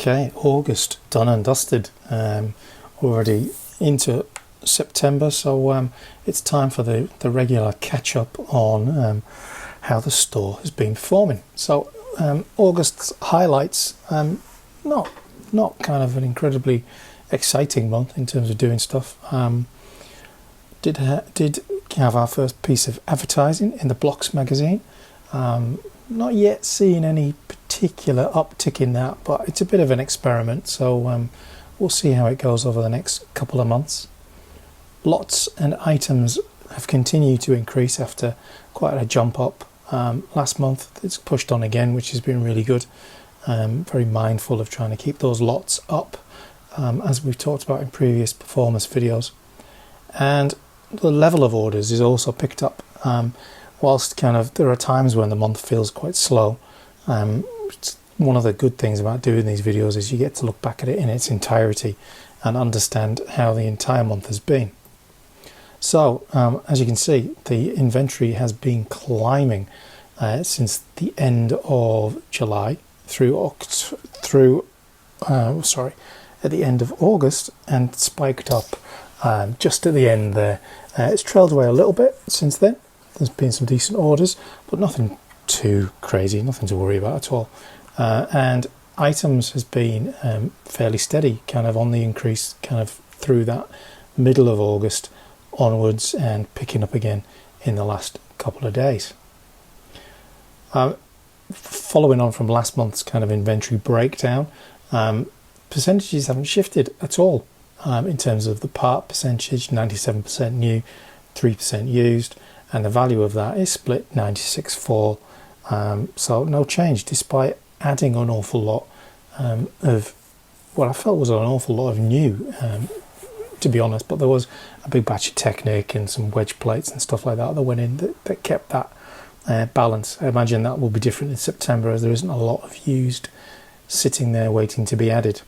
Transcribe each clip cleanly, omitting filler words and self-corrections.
Okay, August done and dusted. Already into September, so it's time for the regular catch up on how the store has been performing. So August's highlights, not kind of an incredibly exciting month in terms of doing stuff. Did have our first piece of advertising in the Blocks magazine. Not yet seeing any particular uptick in that, but it's a bit of an experiment, so we'll see how it goes over the next couple of months. Lots and items have continued to increase after quite a jump up last month. It's pushed on again, which has been really good. Very mindful of trying to keep those lots up, as we've talked about in previous performance videos. And the level of orders is also picked up. Whilst kind of there are times when the month feels quite slow, one of the good things about doing these videos is you get to look back at it in its entirety and understand how the entire month has been. So as you can see, the inventory has been climbing since the end of July at the end of August, and spiked up just at the end there. It's trailed away a little bit since then. There's been some decent orders, but nothing too crazy, nothing to worry about at all. And items has been fairly steady, kind of on the increase, kind of through that middle of August onwards, and picking up again in the last couple of days. Following on from last month's kind of inventory breakdown, percentages haven't shifted at all in terms of the part percentage. 97% new, 3% used, and the value of that is split 96/4. So no change, despite adding an awful lot of what I felt was an awful lot of new, to be honest. But there was a big batch of Technic and some wedge plates and stuff like that went in that kept that balance. I imagine that will be different in September, as there isn't a lot of used sitting there waiting to be added.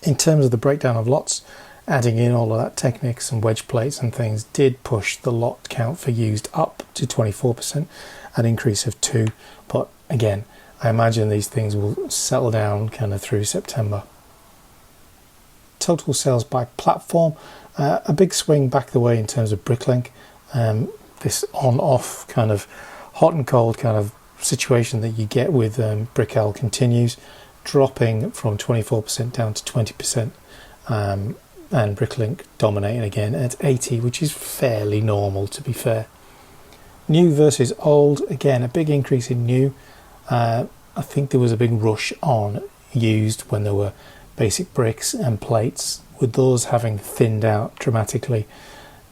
In terms of the breakdown of lots, adding in all of that Technics and wedge plates and things did push the lot count for used up to 24%, an increase of 2. But again, I imagine these things will settle down kind of through September. Total sales by platform, a big swing back the way in terms of Bricklink. This on-off kind of hot and cold kind of situation that you get with Brickell continues, dropping from 24% down to 20%. And Bricklink dominating again at 80, which is fairly normal, to be fair. New versus old, again a big increase in new. I think there was a big rush on used when there were basic bricks and plates. With those having thinned out dramatically,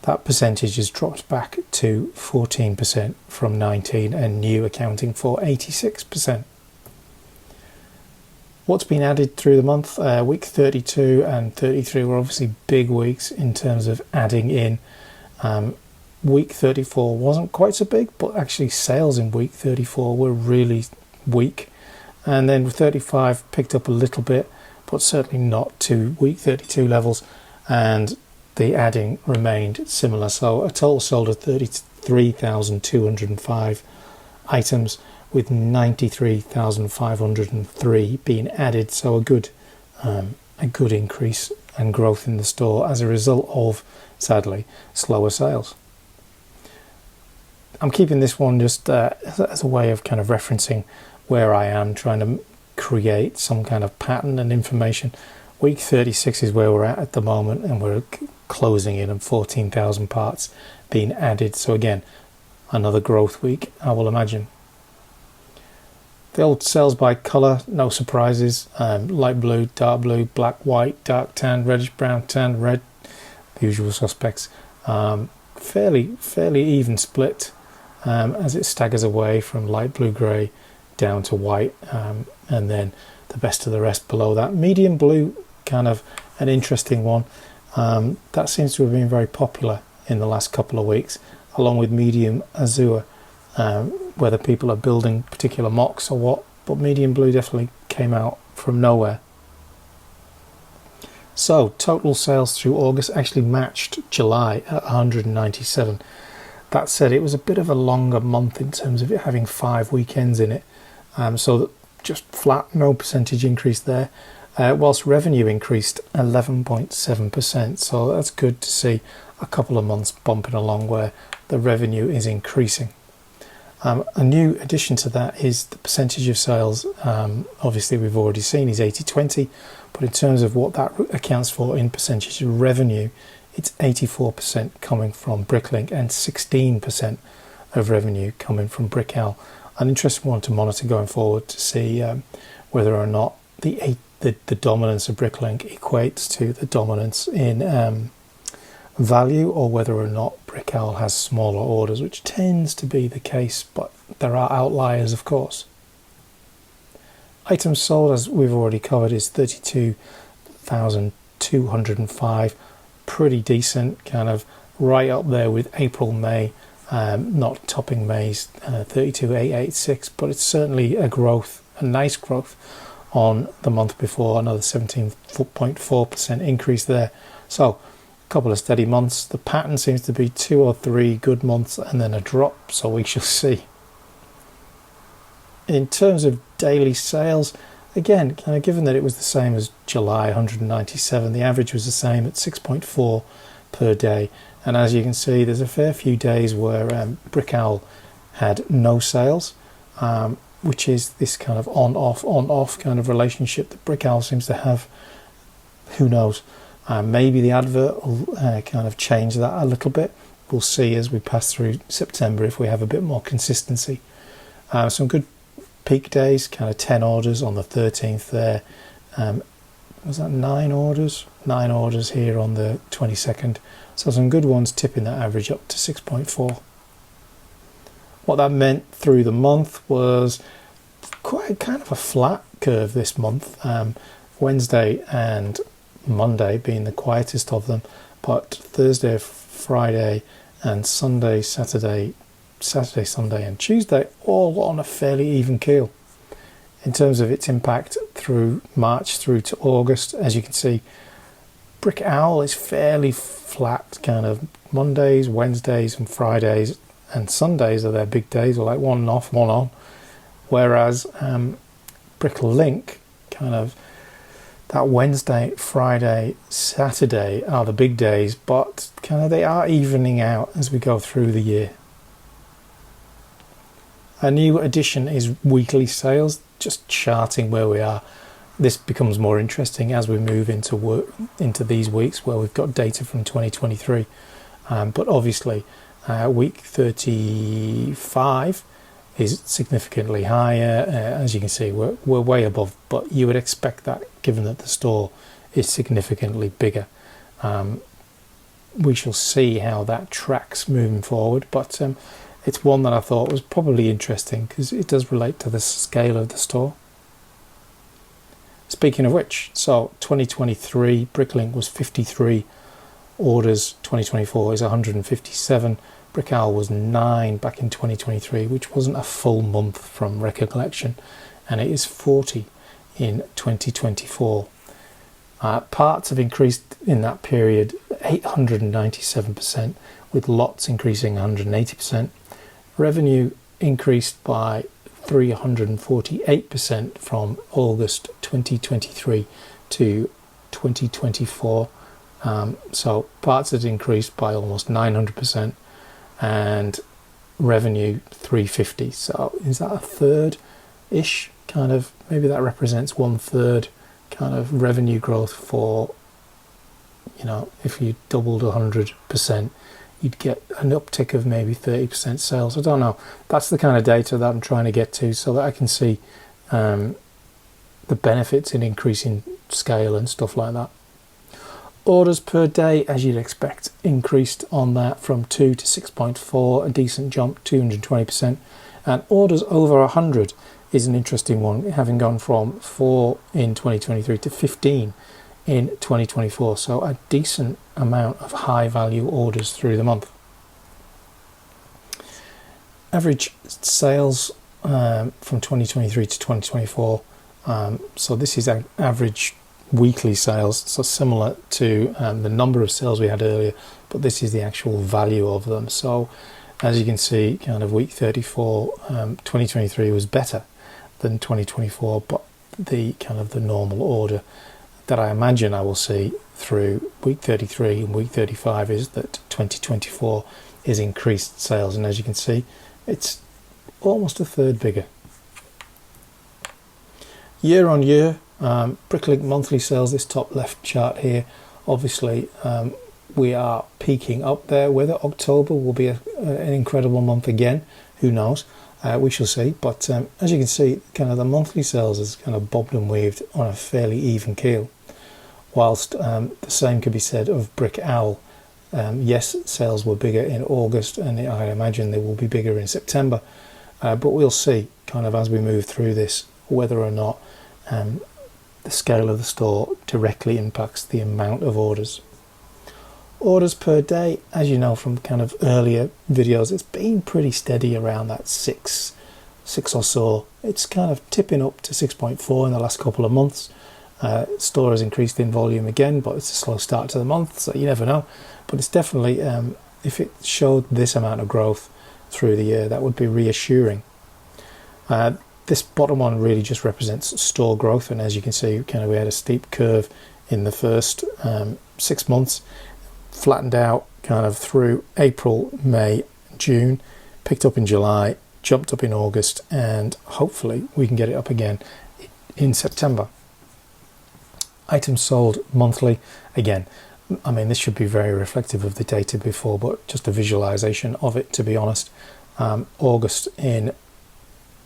that percentage has dropped back to 14% from 19%, and new accounting for 86%. What's been added through the month? Week 32 and 33 were obviously big weeks in terms of adding in. Week 34 wasn't quite so big, but actually sales in week 34 were really weak. And then 35 picked up a little bit, but certainly not to week 32 levels. And the adding remained similar. So a total sold of 33,205 items, with 93,503 being added. So a good increase and growth in the store as a result of, sadly, slower sales. I'm keeping this one just as a way of kind of referencing where I am, trying to create some kind of pattern and information. Week 36 is where we're at the moment, and we're closing in on 14,000 parts being added. So again, another growth week, I will imagine. The old sales by colour, no surprises. Light blue, dark blue, black, white, dark tan, reddish brown, tan, red, the usual suspects. Fairly even split as it staggers away from light blue grey down to white, and then the best of the rest below that. Medium blue, kind of an interesting one. That seems to have been very popular in the last couple of weeks, along with medium azure. Whether people are building particular mocks or what, but medium blue definitely came out from nowhere. So total sales through August actually matched July at 197. That said, it was a bit of a longer month in terms of it having 5 weekends in it. So just flat, no percentage increase there, whilst revenue increased 11.7%. So that's good to see a couple of months bumping along where the revenue is increasing. A new addition to that is the percentage of sales. Obviously we've already seen is 80-20, but in terms of what that accounts for in percentage of revenue, it's 84% coming from Bricklink and 16% of revenue coming from Brickowl. An interesting one to monitor going forward to see whether or not the dominance of Bricklink equates to the dominance in value, or whether or not Brickowl has smaller orders, which tends to be the case, but there are outliers, of course. Items sold, as we've already covered, is 32,205. Pretty decent, kind of right up there with April, May, not topping May's 32,886, but it's certainly a growth, a nice growth on the month before, another 17.4% increase there. So a couple of steady months. The pattern seems to be 2 or 3 good months and then a drop, so we shall see. In terms of daily sales, again, kind of given that it was the same as July, 197, the average was the same at 6.4 per day. And as you can see, there's a fair few days where Brickowl had no sales, which is this kind of on-off kind of relationship that Brickowl seems to have. Who knows? Maybe the advert will kind of change that a little bit. We'll see as we pass through September if we have a bit more consistency. Some good peak days, kind of 10 orders on the 13th there. Was that 9 orders? 9 orders here on the 22nd. So some good ones, tipping that average up to 6.4. What that meant through the month was quite kind of a flat curve this month. Wednesday and Monday being the quietest of them, but Thursday, Friday and Sunday, Saturday, Sunday and Tuesday all on a fairly even keel. In terms of its impact through March through to August, as you can see, Brickowl is fairly flat, kind of Mondays, Wednesdays and Fridays and Sundays are their big days, or like one off, one on, whereas Bricklink, kind of that Wednesday, Friday, Saturday are the big days, but kind of they are evening out as we go through the year. A new addition is weekly sales, just charting where we are. This becomes more interesting as we move into these weeks where we've got data from 2023. But obviously, week 35 is significantly higher. As you can see, we're way above, but you would expect that given that the store is significantly bigger. We shall see how that tracks moving forward, but it's one that I thought was probably interesting because it does relate to the scale of the store. Speaking of which, so 2023 Bricklink was 53 orders, 2024 is 157. Brickowl was 9 back in 2023, which wasn't a full month from recollection, and it is 40 in 2024. Parts have increased in that period 897%, with lots increasing 180%. Revenue increased by 348% from August 2023 to 2024. So parts had increased by almost 900%, and revenue 350. So is that a third-ish kind of? Maybe that represents 1/3 kind of revenue growth for, you know, if you doubled 100%. You'd get an uptick of maybe 30% sales. I don't know. That's the kind of data that I'm trying to get to so that I can see the benefits in increasing scale and stuff like that. Orders per day, as you'd expect, increased on that from 2 to 6.4, a decent jump, 220%. And orders over 100 is an interesting one, having gone from 4 in 2023 to 15 in 2024, so a decent amount of high value orders through the month. Average sales from 2023 to 2024, so this is average weekly sales, so similar to the number of sales we had earlier, but this is the actual value of them. So as you can see, kind of week 34 2023 was better than 2024, but the kind of the normal order that I imagine I will see through week 33 and week 35 is that 2024 is increased sales, and as you can see, it's almost a third bigger. Year on year, Bricklink monthly sales, this top left chart here, obviously we are peaking up there. Whether October will be an incredible month again, who knows? We shall see. But as you can see, kind of the monthly sales is kind of bobbed and weaved on a fairly even keel. Whilst the same could be said of Brick Owl. Yes, sales were bigger in August, and I imagine they will be bigger in September. But we'll see, kind of as we move through this, whether or not the scale of the store directly impacts the amount of orders. Orders per day, as you know from kind of earlier videos, it's been pretty steady around that six or so. It's kind of tipping up to 6.4 in the last couple of months. Store has increased in volume again, but it's a slow start to the month, so you never know. But it's definitely, if it showed this amount of growth through the year, that would be reassuring. This bottom one really just represents store growth, and as you can see, kind of we had a steep curve in the first 6 months, flattened out kind of through April, May, June, picked up in July, jumped up in August, and hopefully we can get it up again in September. Items sold monthly, again, I mean, this should be very reflective of the data before, but just a visualization of it, to be honest. August in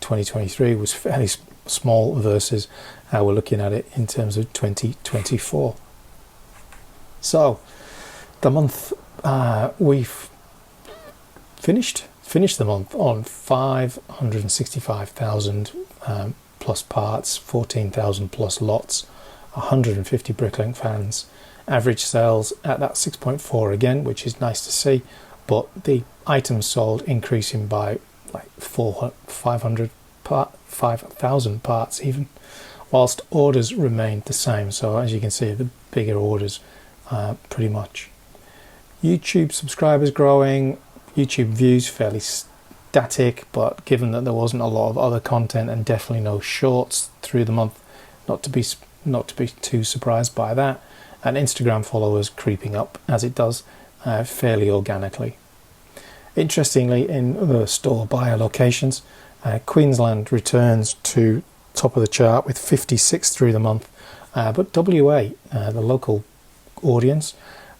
2023 was fairly small versus how we're looking at it in terms of 2024. So the month, we've finished the month on 565,000 plus parts, 14,000 plus lots, 150 Bricklink fans, average sales at that 6.4 again, which is nice to see, but the items sold increasing by like 5,000 parts even, whilst orders remained the same. So as you can see, the bigger orders pretty much. YouTube subscribers growing, YouTube views fairly static, but given that there wasn't a lot of other content and definitely no shorts through the month, not to be too surprised by that. And Instagram followers creeping up, as it does, fairly organically. Interestingly, in the store buyer locations, Queensland returns to top of the chart with 56 through the month, but WA, the local audience,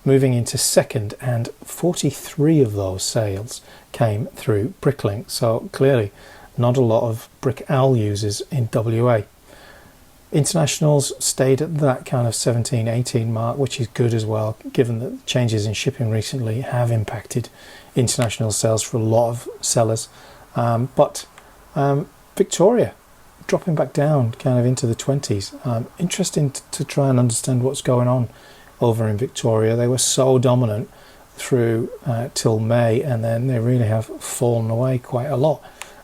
moving into second, and 43 of those sales came through Bricklink. So clearly not a lot of Brick Owl users in WA. Internationals stayed at that kind of 17-18 mark, which is good as well, given that changes in shipping recently have impacted international sales for a lot of sellers. But Victoria dropping back down kind of into the 20s. Interesting to try and understand what's going on over in Victoria. They were so dominant through till May, and then they really have fallen away quite a lot.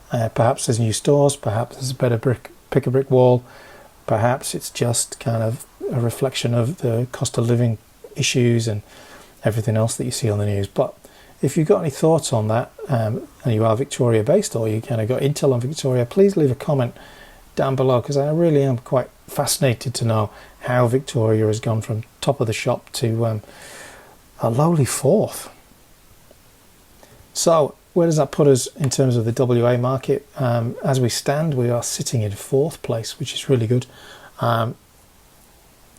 Perhaps there's new stores, perhaps there's a better pick a brick wall. Perhaps it's just kind of a reflection of the cost of living issues and everything else that you see on the news. But if you've got any thoughts on that, and you are Victoria based, or you kind of got intel on Victoria, please leave a comment down below, because I really am quite fascinated to know how Victoria has gone from top of the shop to a lowly fourth. So where does that put us in terms of the WA market? As we stand, we are sitting in fourth place, which is really good. Kind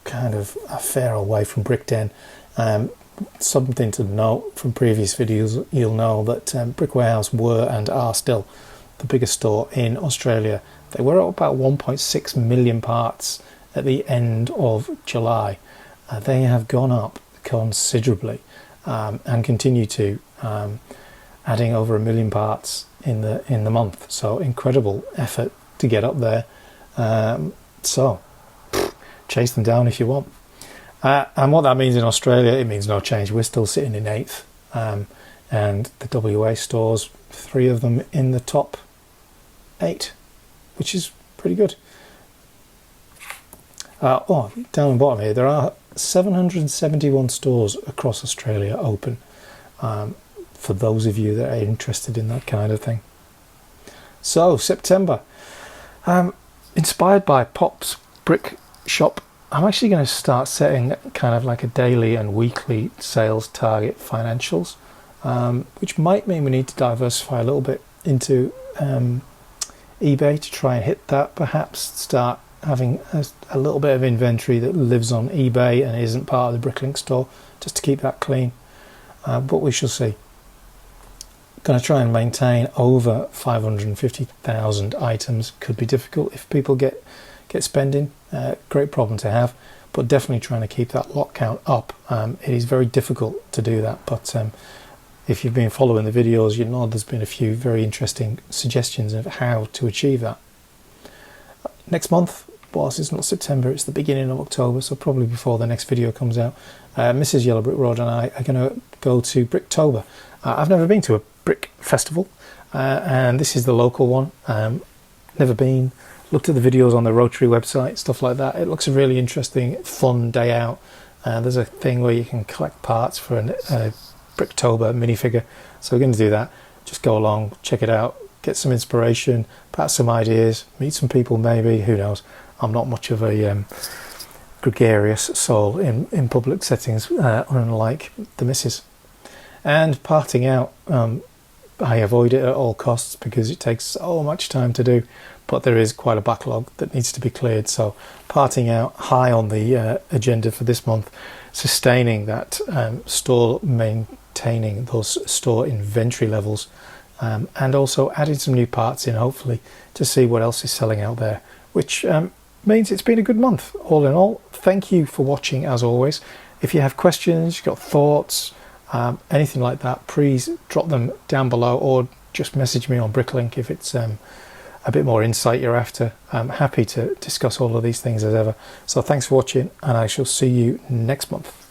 of a fair away from Brickden. Something to note from previous videos, you'll know that Brick Warehouse were and are still the biggest store in Australia. They were at about 1.6 million parts at the end of July. They have gone up considerably and continue to, adding over 1 million parts in the month. So incredible effort to get up there. So chase them down if you want. And what that means in Australia, it means no change. We're still sitting in 8th, and the WA stores, 3 of them in the top 8, which is pretty good. Down the bottom here, there are 771 stores across Australia open, for those of you that are interested in that kind of thing. So September, inspired by Pop's Brick Shop, I'm actually going to start setting kind of like a daily and weekly sales target financials, which might mean we need to diversify a little bit into eBay to try and hit that. Perhaps start having a little bit of inventory that lives on eBay and isn't part of the Bricklink store, just to keep that clean. But we shall see. Going to try and maintain over 550,000 items. Could be difficult if people get spending. Great problem to have, but definitely trying to keep that lot count up. It is very difficult to do that, but if you've been following the videos, you know there's been a few very interesting suggestions of how to achieve that. Next month, whilst it's not September, it's the beginning of October, so probably before the next video comes out, Mrs. Yellow Brick Road and I are going to go to Bricktober. I've never been to a brick festival, and this is the local one. Never been. Looked at the videos on the Rotary website, stuff like that. It looks a really interesting, fun day out. There's a thing where you can collect parts for a Bricktober minifigure, so we're going to do that. Just go along, check it out, get some inspiration, perhaps some ideas, meet some people maybe, who knows. I'm not much of a gregarious soul in public settings, unlike the missus. And parting out, I avoid it at all costs because it takes so much time to do, but there is quite a backlog that needs to be cleared. So parting out, high on the agenda for this month, sustaining that store, maintaining those store inventory levels, and also adding some new parts in, hopefully, to see what else is selling out there, which means it's been a good month all in all. Thank you for watching, as always. If you have questions, you've got thoughts, anything like that, please drop them down below, or just message me on Bricklink if it's a bit more insight you're after. I'm happy to discuss all of these things as ever. So thanks for watching, and I shall see you next month.